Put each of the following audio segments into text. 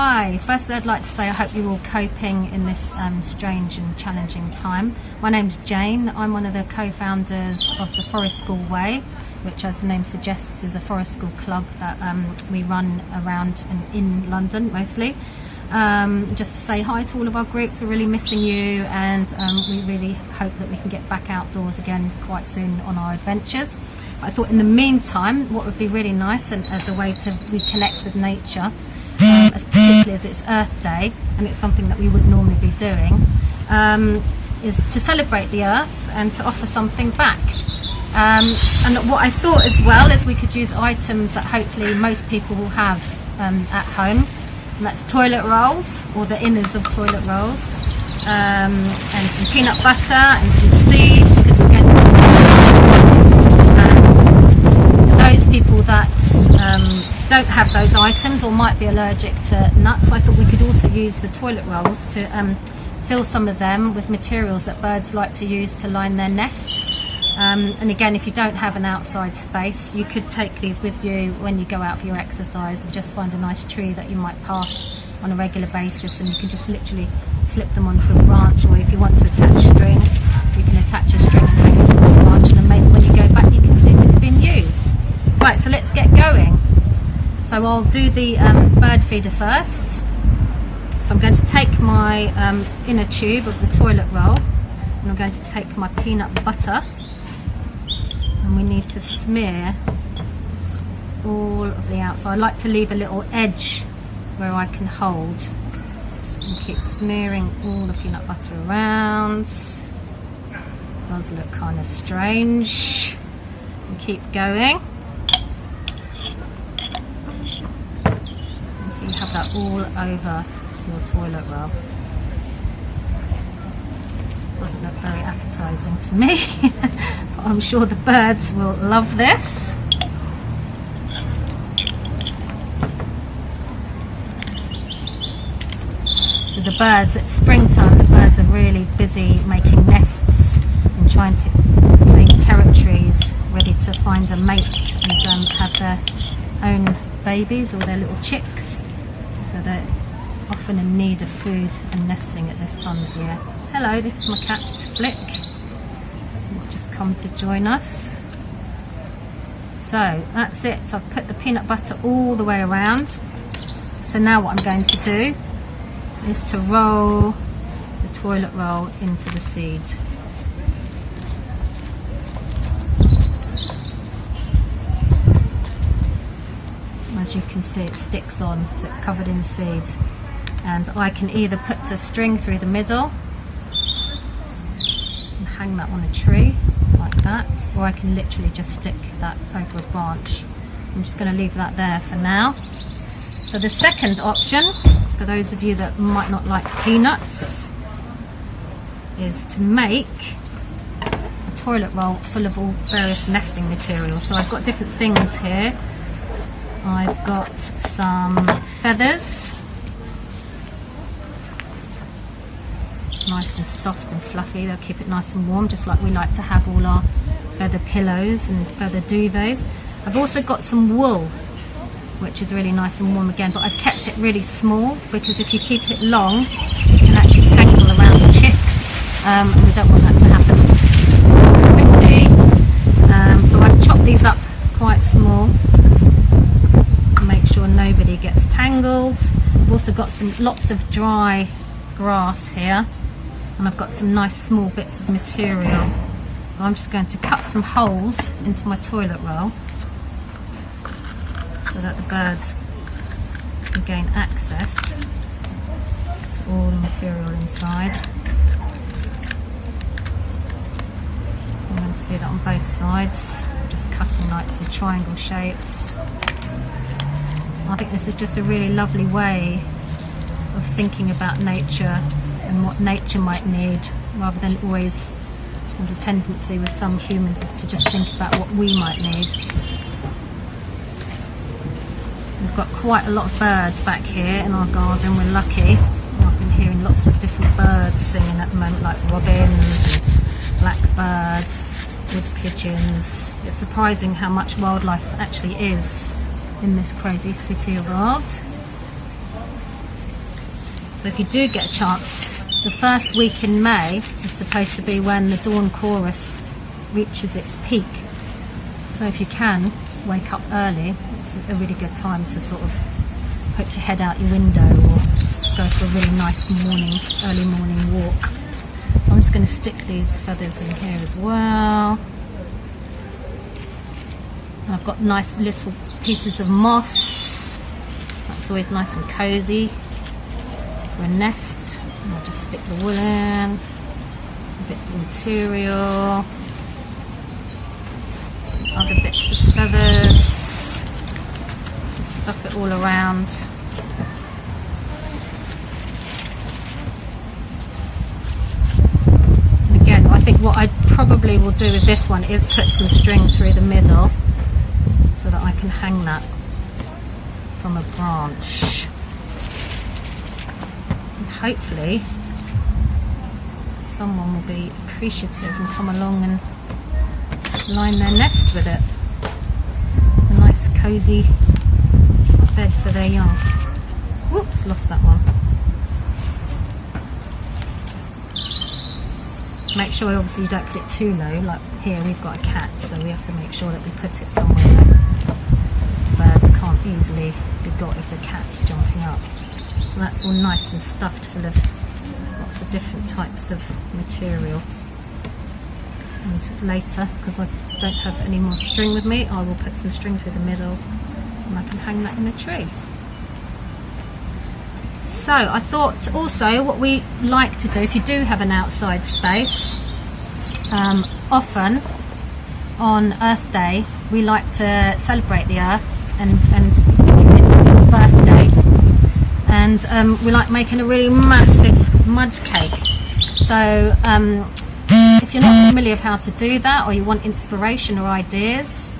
Hi, firstly I'd like to say I hope you're all coping in this strange and challenging time. My name's Jane. I'm one of the co-founders of the Forest School Way, which, as the name suggests, is a forest school club that we run around and in London mostly. Just to say hi to all of our groups, we're really missing you, and we really hope that we can get back outdoors again quite soon on our adventures. But I thought in the meantime what would be really nice, and as a way to reconnect with nature, as particularly as it's Earth Day and it's something that we would normally be doing, is to celebrate the earth and to offer something back. And what I thought as well is we could use items that hopefully most people will have at home, and that's toilet rolls, or the inners of toilet rolls, and some peanut butter and some seeds, because we're going to those people that don't have those items or might be allergic to nuts. I thought we could also use the toilet rolls to fill some of them with materials that birds like to use to line their nests. And again, if you don't have an outside space, you could take these with you when you go out for your exercise, and just find a nice tree that you might pass on a regular basis, and you can just literally slip them onto a branch, or if you want to attach string, you can attach a string and hang it from the branch, and then maybe when you go back you can see if it's been used. Right, so let's get going. So I'll do the bird feeder first. So I'm going to take my inner tube of the toilet roll, and I'm going to take my peanut butter, and we need to smear all of the outside. I like to leave a little edge where I can hold, and keep smearing all the peanut butter around. It does look kind of strange. And keep going until you have that all over your toilet roll. Doesn't look very appetizing to me, but I'm sure the birds will love this. So the birds, it's springtime, the birds are really busy making nests and trying to claim territories, ready to find a mate and have their own babies or their little chicks. So they're often in need of food and nesting at this time of year. Hello, this is my cat Flick. He's just come to join us. So that's it. So I've put the peanut butter all the way around. So now what I'm going to do is to roll the toilet roll into the seed. As you can see, it sticks on, so it's covered in seed. And I can either put a string through the middle and hang that on a tree like that, or I can literally just stick that over a branch. I'm just going to leave that there for now. So the second option, for those of you that might not like peanuts, is to make a toilet roll full of all various nesting materials. So I've got different things here. I've got some feathers, nice and soft and fluffy. They'll keep it nice and warm, just like we like to have all our feather pillows and feather duvets. I've also got some wool, which is really nice and warm again, but I've kept it really small because if you keep it long, it can actually tangle around the chicks, and we don't want that to happen quickly. So I've chopped these up quite small to make sure nobody gets tangled. I've also got lots of dry grass here, and I've got some nice small bits of material. So I'm just going to cut some holes into my toilet roll so that the birds can gain access to all the material inside. I'm going to do that on both sides, just cutting like some triangle shapes. I think this is just a really lovely way of thinking about nature and what nature might need, rather than always, there's a tendency with some humans, is to just think about what we might need. We've got quite a lot of birds back here in our garden, we're lucky. I've been hearing lots of different birds singing at the moment, like robins and blackbirds, wood pigeons. It's surprising how much wildlife actually is in this crazy city of ours. So if you do get a chance, the first week in May is supposed to be when the dawn chorus reaches its peak. So if you can wake up early, it's a really good time to sort of poke your head out your window or go for a really nice early morning walk. I'm just going to stick these feathers in here as well. And I've got nice little pieces of moss. That's always nice and cozy for a nest. And I'll just stick the wool in, bits of material, other bits of feathers. Just stuff it all around. And again, I think what I probably will do with this one is put some string through the middle so that I can hang that from a branch. And hopefully someone will be appreciative and come along and line their nest with it. A nice cozy bed for their young. Whoops, lost that one. Make sure obviously you don't put it too low. Like here we've got a cat, so we have to make sure that we put it somewhere that birds can't easily be got if the cat's jumping up. So that's all nice and stuffed full of lots of different types of material. And later, because I don't have any more string with me, I will put some string through the middle and I can hang that in a tree. So I thought also what we like to do, if you do have an outside space, often on Earth Day we like to celebrate the earth and give it its birthday, and we like making a really massive mud cake. So if you're not familiar with how to do that, or you want inspiration or ideas,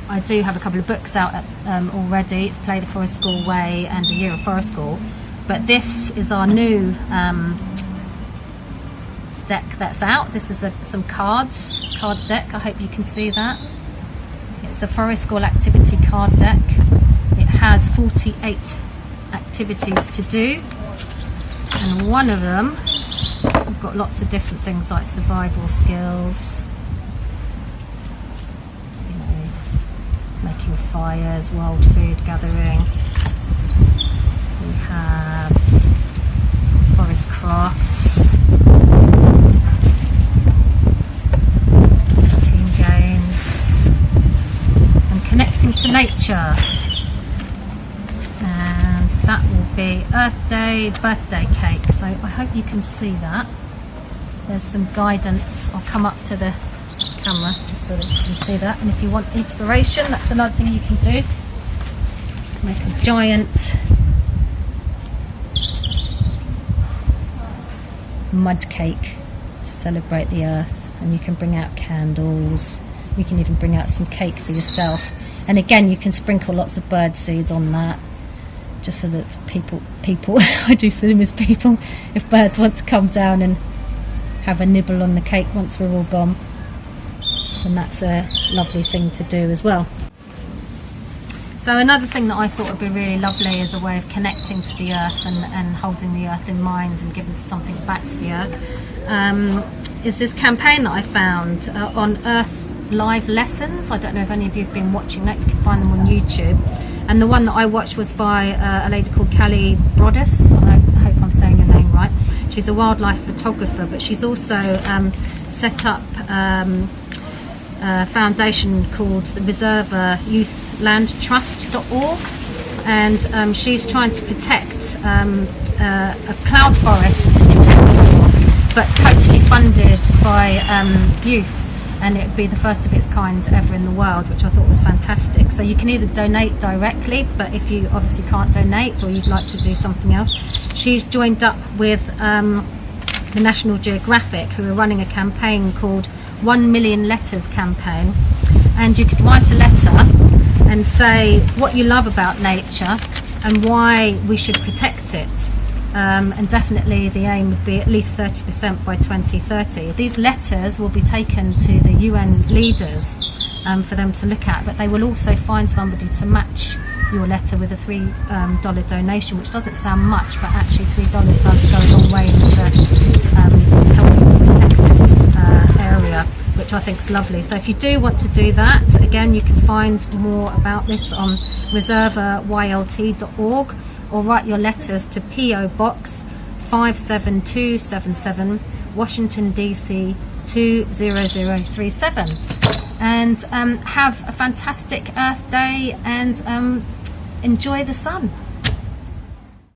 I do have a couple of books out already, to Play the Forest School Way and A Year of Forest School. But this is our new deck that's out. This is some card deck. I hope you can see that. It's a Forest School activity card deck. It has 48 activities to do, and one of them, we've got lots of different things like survival skills, making fires, wild food gathering. We have forest crafts, team games, and connecting to nature. And that will be Earth Day birthday cake. So I hope you can see that. There's some guidance. I'll come up to the camera just so that you can see that. And if you want inspiration, that's another thing you can do. Make a giant mud cake to celebrate the earth, and you can bring out candles. You can even bring out some cake for yourself, and again you can sprinkle lots of bird seeds on that, just so that people I do see them as people, if birds want to come down and have a nibble on the cake once we're all gone, and that's a lovely thing to do as well. So another thing that I thought would be really lovely as a way of connecting to the earth and holding the earth in mind and giving something back to the earth is this campaign that I found on Earth Live Lessons. I don't know if any of you have been watching that. You can find them on YouTube. And the one that I watched was by a lady called Callie Broaddus. I hope I'm saying her name right. She's a wildlife photographer, but she's also set up a foundation called the Reserva Youthlandtrust.org, and she's trying to protect a cloud forest in Ecuador, but totally funded by youth, and it would be the first of its kind ever in the world, which I thought was fantastic. So you can either donate directly, but if you obviously can't donate or you'd like to do something else, she's joined up with the National Geographic, who are running a campaign called 1 Million Letters campaign, and you could write a letter and say what you love about nature and why we should protect it, and definitely the aim would be at least 30% by 2030. These letters will be taken to the UN leaders for them to look at, but they will also find somebody to match your letter with a $3 donation, which doesn't sound much, but actually $3 does go a long way into helping to protect this area, which I think is lovely. So if you do want to do that, again, you can find more about this on reservaylt.org, or write your letters to P.O. Box 57277, Washington DC 20037. And have a fantastic Earth Day, and enjoy the sun.